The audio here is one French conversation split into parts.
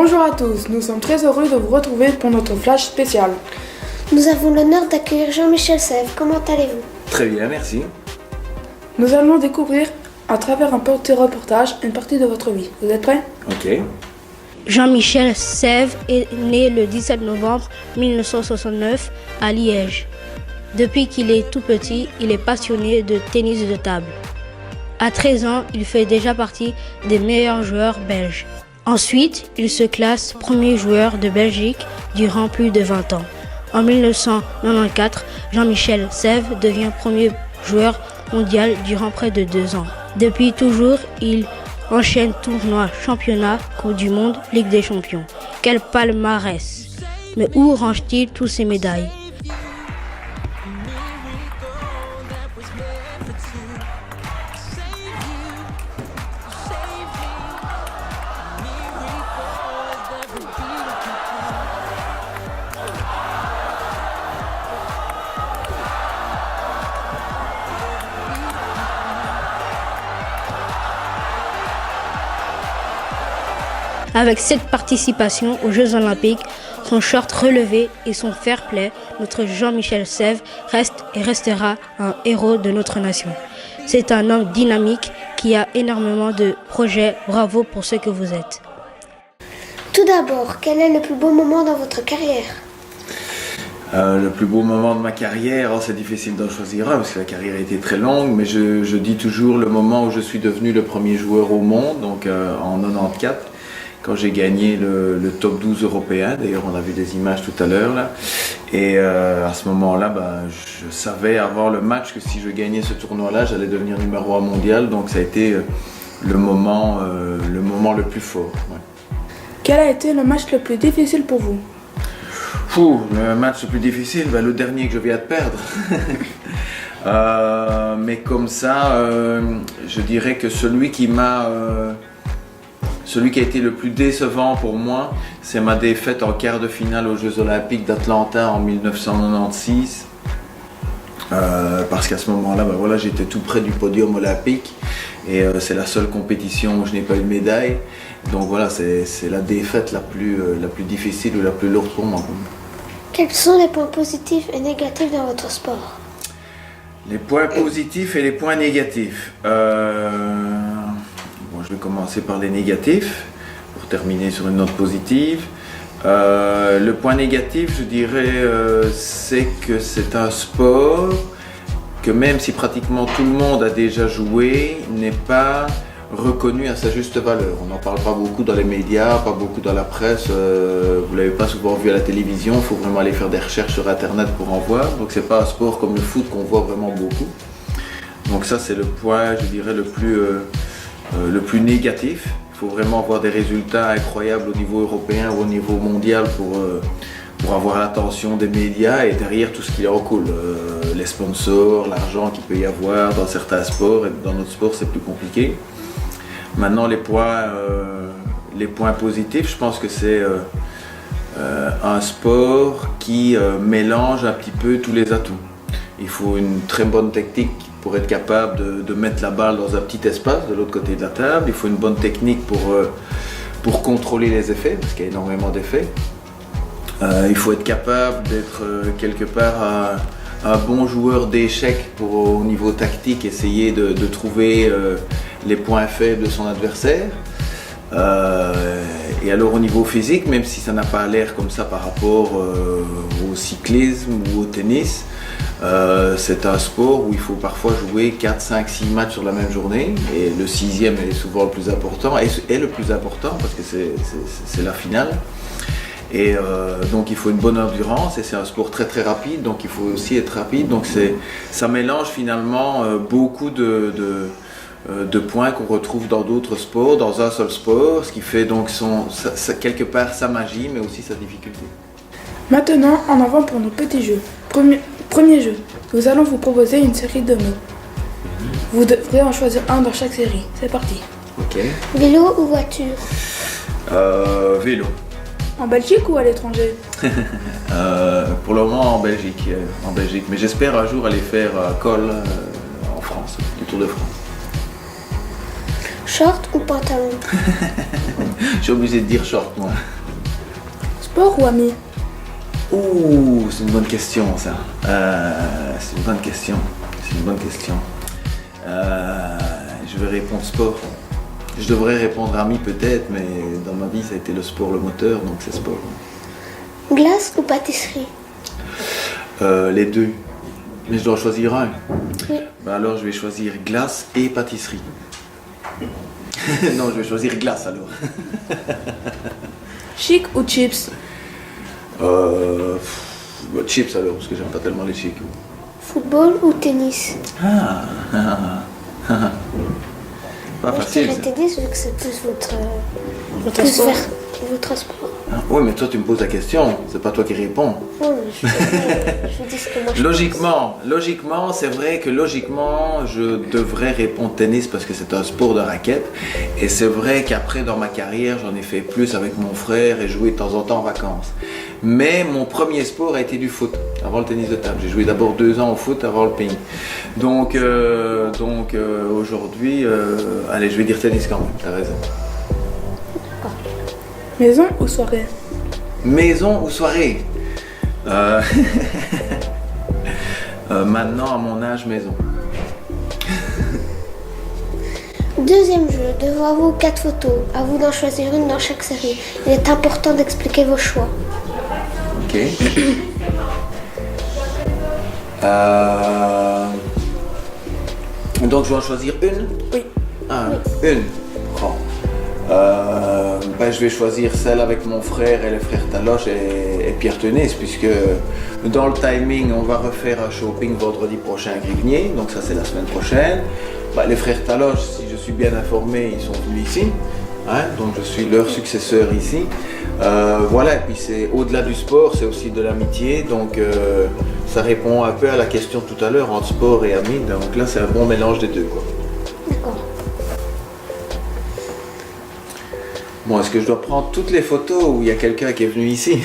Bonjour à tous, nous sommes très heureux de vous retrouver pour notre flash spécial. Nous avons l'honneur d'accueillir Jean-Michel Sèvres. Comment allez-vous? Très bien, merci. Nous allons découvrir à travers un petit reportage une partie de votre vie. Vous êtes prêts? Ok. Jean-Michel Sèvres est né le 17 novembre 1969 à Liège. Depuis qu'il est tout petit, il est passionné de tennis de table. À 13 ans, il fait déjà partie des meilleurs joueurs belges. Ensuite, il se classe premier joueur de Belgique durant plus de 20 ans. En 1994, Jean-Michel Sèvres devient premier joueur mondial durant près de 2 ans. Depuis toujours, il enchaîne tournois, championnats, Coupe du Monde, Ligue des Champions. Quel palmarès! Mais où range-t-il tous ces médailles? Avec cette participation aux Jeux Olympiques, son short relevé et son fair play, notre Jean-Michel Sèvres reste et restera un héros de notre nation. C'est un homme dynamique qui a énormément de projets. Bravo pour ce que vous êtes. Tout d'abord, quel est le plus beau moment dans votre carrière? Le plus beau moment de ma carrière, c'est difficile d'en choisir un parce que la carrière a été très longue, mais je dis toujours le moment où je suis devenu le premier joueur au monde, donc en 94. Quand j'ai gagné le top 12 européen, d'ailleurs on a vu des images tout à l'heure là, et à ce moment-là, je savais avant le match que si je gagnais ce tournoi-là, j'allais devenir numéro 1 mondial, donc ça a été le moment le plus fort. Ouais. Quel a été le match le plus difficile pour vous? Le match le plus difficile, le dernier que je viens de perdre. Mais comme ça, je dirais que celui qui a été le plus décevant pour moi, c'est ma défaite en quart de finale aux Jeux Olympiques d'Atlanta en 1996. Parce qu'à ce moment-là, j'étais tout près du podium olympique et c'est la seule compétition où je n'ai pas eu de médaille. Donc voilà, c'est la défaite la plus difficile ou la plus lourde pour moi. Quels sont les points positifs et négatifs dans votre sport? Les points positifs et les points négatifs. Je vais commencer par les négatifs pour terminer sur une note positive. Le point négatif, je dirais, c'est que c'est un sport que même si pratiquement tout le monde a déjà joué, n'est pas reconnu à sa juste valeur. On n'en parle pas beaucoup dans les médias, pas beaucoup dans la presse, vous ne l'avez pas souvent vu à la télévision, il faut vraiment aller faire des recherches sur internet pour en voir. Donc c'est pas un sport comme le foot qu'on voit vraiment beaucoup. Donc ça c'est le point, je dirais, le plus négatif. Il faut vraiment avoir des résultats incroyables au niveau européen ou au niveau mondial pour avoir l'attention des médias et derrière tout ce qui en coule. Les sponsors, l'argent qu'il peut y avoir dans certains sports, et dans notre sport c'est plus compliqué. Maintenant les points positifs, je pense que c'est un sport qui mélange un petit peu tous les atouts. Il faut une très bonne technique pour être capable de mettre la balle dans un petit espace de l'autre côté de la table. Il faut une bonne technique pour contrôler les effets, parce qu'il y a énormément d'effets. Il faut être capable d'être quelque part un bon joueur d'échecs pour, au niveau tactique, essayer de trouver les points faibles de son adversaire. Et alors au niveau physique, même si ça n'a pas l'air comme ça par rapport au cyclisme ou au tennis, c'est un sport où il faut parfois jouer 4, 5, 6 matchs sur la même journée et le 6e est souvent le plus important, est le plus important parce que c'est la finale. Et donc il faut une bonne endurance et c'est un sport très très rapide, donc il faut aussi être rapide. Donc ça mélange finalement beaucoup de points qu'on retrouve dans d'autres sports, dans un seul sport, ce qui fait donc quelque part sa magie mais aussi sa difficulté. Maintenant, en avant pour nos petits jeux. Premier jeu, nous allons vous proposer une série de mots. Vous devrez en choisir un dans chaque série. C'est parti. Ok. Vélo ou voiture? Vélo. En Belgique ou à l'étranger? Pour le moment en Belgique, mais j'espère un jour aller faire col en France, du Tour de France. Short ou pantalon? Je suis obligé de dire short, moi. Sport ou amis? Ouh, c'est une bonne question, ça. C'est une bonne question. C'est une bonne question. Je vais répondre sport. Je devrais répondre ami peut-être, mais dans ma vie, ça a été le sport, le moteur, donc c'est sport. Glace ou pâtisserie? Les deux. Mais je dois choisir un. Oui. Ben alors, je vais choisir glace et pâtisserie. Non, je vais choisir glace alors. Chic ou chips? Chips alors, parce que j'aime pas tellement les chics. Football ou tennis? Pas Je facile. dirais ça. tennis vu que c'est plus votre sport. votre sport. Oui, mais toi tu me poses la question, c'est pas toi qui réponds. Oui, je dis ce que moi je Logiquement, c'est vrai que logiquement, je devrais répondre tennis parce que c'est un sport de raquette. Et c'est vrai qu'après, dans ma carrière, j'en ai fait plus avec mon frère et joué de temps en temps en vacances. Mais mon premier sport a été du foot, avant le tennis de table. J'ai joué d'abord 2 ans au foot avant le pays. Donc aujourd'hui, allez, je vais dire tennis quand même, t'as raison. Maison ou soirée? Maison ou soirée? Maintenant, à mon âge, maison. Deuxième jeu, devant vous 4 photos. À vous d'en choisir une dans chaque série. Il est important d'expliquer vos choix. Ok. Donc, je dois en choisir une? Oui. Une. Oh. Je vais choisir celle avec mon frère et les frères Taloche et Pierre Tenis, puisque dans le timing, on va refaire un shopping vendredi prochain à Grignier, donc ça c'est la semaine prochaine. Les frères Taloche, si je suis bien informé, ils sont venus ici, hein, donc je suis leur successeur ici. Voilà, et puis c'est au-delà du sport, c'est aussi de l'amitié, donc ça répond un peu à la question tout à l'heure entre sport et amis, donc là c'est un bon mélange des deux, quoi. D'accord. Bon, est-ce que je dois prendre toutes les photos où il y a quelqu'un qui est venu ici?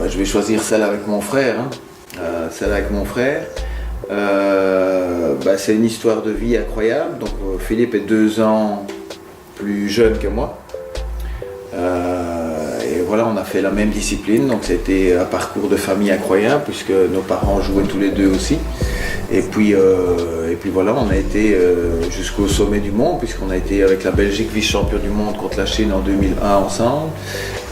Je vais choisir celle avec mon frère. Hein. Celle avec mon frère. C'est une histoire de vie incroyable. Donc, Philippe est 2 ans plus jeune que moi. Et voilà, on a fait la même discipline. Donc, c'était un parcours de famille incroyable puisque nos parents jouaient tous les deux aussi. Et puis voilà, on a été jusqu'au sommet du monde, puisqu'on a été avec la Belgique vice-champion du monde contre la Chine en 2001 ensemble.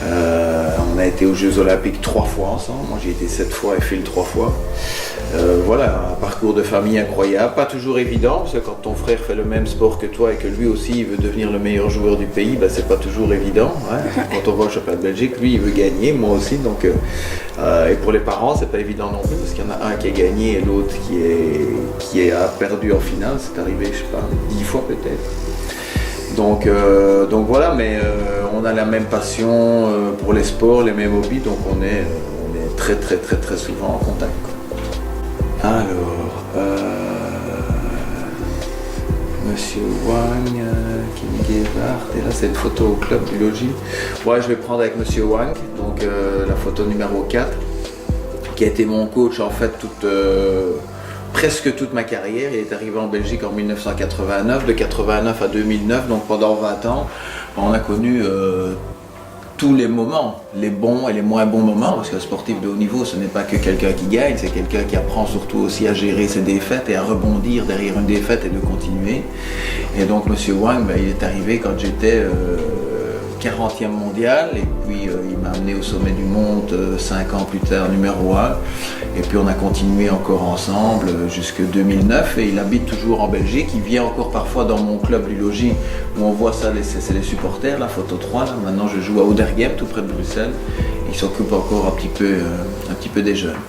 On a été aux Jeux Olympiques 3 fois ensemble. Moi j'ai été 7 fois et Phil 3 fois. Voilà, un parcours de famille incroyable, pas toujours évident, parce que quand ton frère fait le même sport que toi et que lui aussi il veut devenir le meilleur joueur du pays, c'est pas toujours évident. Hein. Quand on va au championnat de Belgique, lui il veut gagner, moi aussi. Donc, et pour les parents, c'est pas évident non plus, parce qu'il y en a un qui a gagné et l'autre qui a perdu en finale. C'est arrivé, je sais pas, 10 fois peut-être. Donc voilà, mais on a la même passion pour les sports, les mêmes hobbies, donc on est très très très très souvent en contact, quoi. Alors, Monsieur Wang, Kim Gebhardt, et là c'est une photo au club du logis. Ouais, je vais prendre avec Monsieur Wang, donc la photo numéro 4, qui a été mon coach en fait presque toute ma carrière. Il est arrivé en Belgique en 1989, de 89 à 2009, donc pendant 20 ans, on a connu tous les moments, les bons et les moins bons moments, parce qu'un sportif de haut niveau, ce n'est pas que quelqu'un qui gagne, c'est quelqu'un qui apprend surtout aussi à gérer ses défaites et à rebondir derrière une défaite et de continuer. Et donc Monsieur Wang, il est arrivé quand j'étais 40e mondial, et puis il m'a amené au sommet du monde 5 ans plus tard, numéro 1, et puis on a continué encore ensemble jusqu'en 2009, et il habite toujours en Belgique. Il vient encore parfois dans mon club du logis, où on voit ça, c'est les supporters, la photo 3, là. Maintenant je joue à Oudergem, tout près de Bruxelles. Il s'occupe encore un petit peu des jeunes.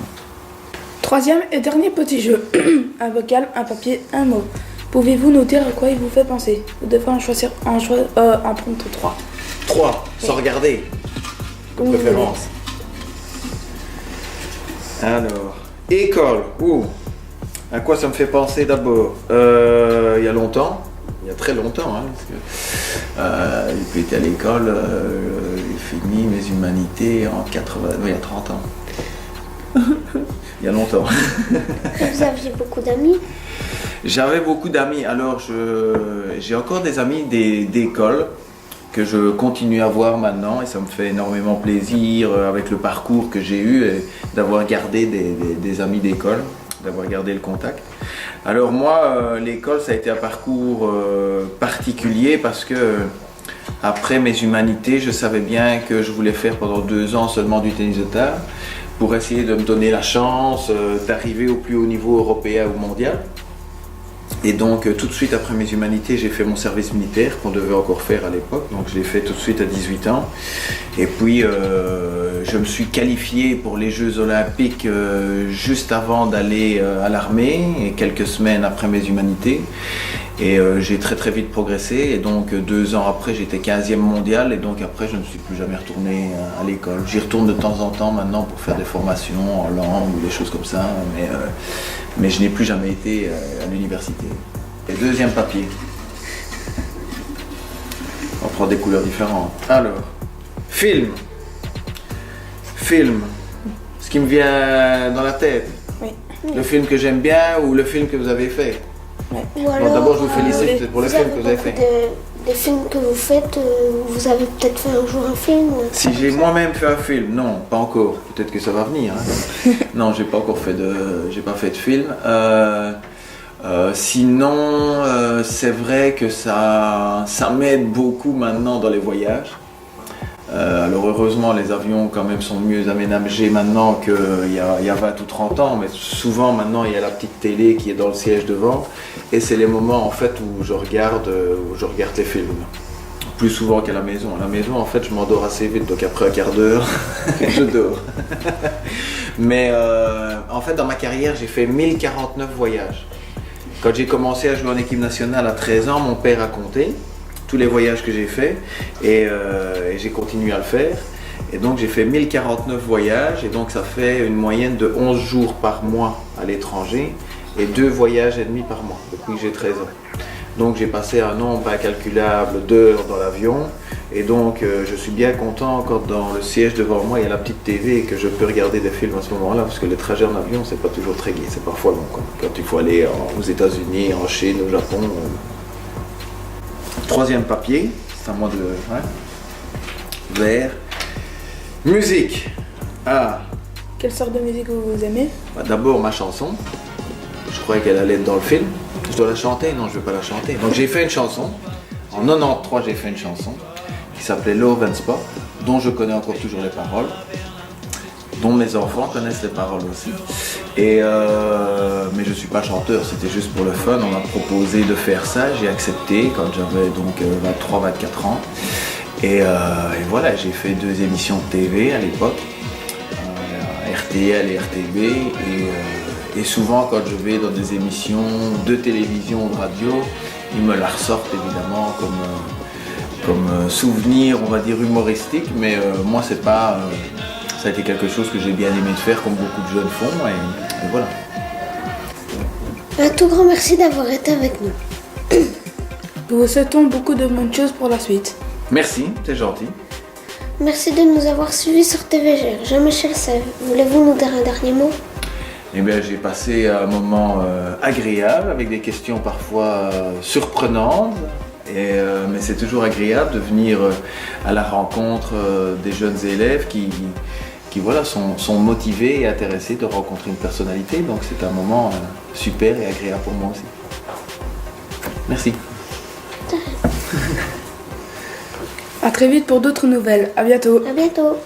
Troisième et dernier petit jeu. Un vocal, un papier, un mot. Pouvez-vous nous dire à quoi il vous fait penser? Vous devez en prendre 3. 3, sans regarder, comme Oui, préférence. Alors, école, à quoi ça me fait penser d'abord? Il y a longtemps, il y a très longtemps, hein, parce que j'ai été à l'école, j'ai fini mes humanités en 80, il y a 30 ans. Il il y a longtemps. Et vous aviez beaucoup d'amis? J'avais beaucoup d'amis. Alors, j'ai encore des amis d'école que je continue à voir maintenant et ça me fait énormément plaisir avec le parcours que j'ai eu et d'avoir gardé des amis d'école, d'avoir gardé le contact. Alors moi, l'école, ça a été un parcours particulier parce que après mes humanités, je savais bien que je voulais faire pendant 2 ans seulement du tennis de table pour essayer de me donner la chance d'arriver au plus haut niveau européen ou mondial. Et donc tout de suite après mes humanités, j'ai fait mon service militaire qu'on devait encore faire à l'époque. Donc je l'ai fait tout de suite à 18 ans. Et puis je me suis qualifié pour les Jeux Olympiques juste avant d'aller à l'armée et quelques semaines après mes humanités. Et j'ai très vite progressé et donc 2 ans après j'étais 15e mondial et donc après je ne suis plus jamais retourné à l'école. J'y retourne de temps en temps maintenant pour faire des formations en langue ou des choses comme ça, mais je n'ai plus jamais été à l'université. Et deuxième papier. On prend des couleurs différentes. Alors, film. Ce qui me vient dans la tête. Oui. Le film que j'aime bien ou le film que vous avez fait. Ou Bon, alors, d'abord, je vous félicite pour le film que vous avez fait. Des films que vous faites, vous avez peut-être fait un jour un film ou un Si truc j'ai comme ça. moi-même fait un film, non, pas encore. Peut-être que ça va venir. Hein. Non, j'ai pas encore fait j'ai pas fait de film. Sinon, c'est vrai que ça m'aide beaucoup maintenant dans les voyages. Alors heureusement, les avions quand même sont mieux aménagés maintenant qu'il y a 20 ou 30 ans, mais souvent maintenant il y a la petite télé qui est dans le siège devant, et c'est les moments en fait où je regarde les films. Plus souvent qu'à la maison. À la maison, en fait, je m'endors assez vite, donc après un quart d'heure, je dors. Mais en fait, dans ma carrière, j'ai fait 1049 voyages. Quand j'ai commencé à jouer en équipe nationale à 13 ans, mon père a compté tous les voyages que j'ai faits et j'ai continué à le faire. Et donc j'ai fait 1049 voyages et donc ça fait une moyenne de 11 jours par mois à l'étranger et 2 voyages et demi par mois depuis que j'ai 13 ans. Donc j'ai passé un nombre incalculable d'heures dans l'avion et donc je suis bien content quand dans le siège devant moi il y a la petite TV et que je peux regarder des films à ce moment-là parce que les trajets en avion c'est pas toujours très gai, c'est parfois long quoi. Quand il faut aller aux États-Unis, en Chine, au Japon. Troisième papier, c'est à moi de... Ouais. Vert. Musique. Ah. Quelle sorte de musique vous aimez? Bah, d'abord ma chanson. Je croyais qu'elle allait être dans le film. Je dois la chanter? Non, je ne vais pas la chanter. Donc j'ai fait une chanson. En 93, j'ai fait une chanson qui s'appelait Love and Sport, dont je connais encore toujours les paroles, dont mes enfants connaissent les paroles aussi. Et mais je ne suis pas chanteur, c'était juste pour le fun. On m'a proposé de faire ça, j'ai accepté quand j'avais donc 23-24 ans. Et voilà, j'ai fait 2 émissions de TV à l'époque, RTL et RTB. Et souvent, quand je vais dans des émissions de télévision ou de radio, ils me la ressortent évidemment comme souvenir, on va dire humoristique. Mais moi, c'est pas. Ça a été quelque chose que j'ai bien aimé de faire, comme beaucoup de jeunes font. Et voilà. Un tout grand merci d'avoir été avec nous. Nous vous souhaitons beaucoup de bonnes choses pour la suite. Merci, c'est gentil. Merci de nous avoir suivis sur TVG. Jean-Michel Sève, voulez-vous nous dire un dernier mot? Eh bien, j'ai passé un moment agréable avec des questions parfois surprenantes, mais c'est toujours agréable de venir à la rencontre des jeunes élèves qui voilà, sont motivés et intéressés de rencontrer une personnalité. Donc c'est un moment super et agréable pour moi aussi. Merci. À très vite pour d'autres nouvelles. À bientôt. À bientôt.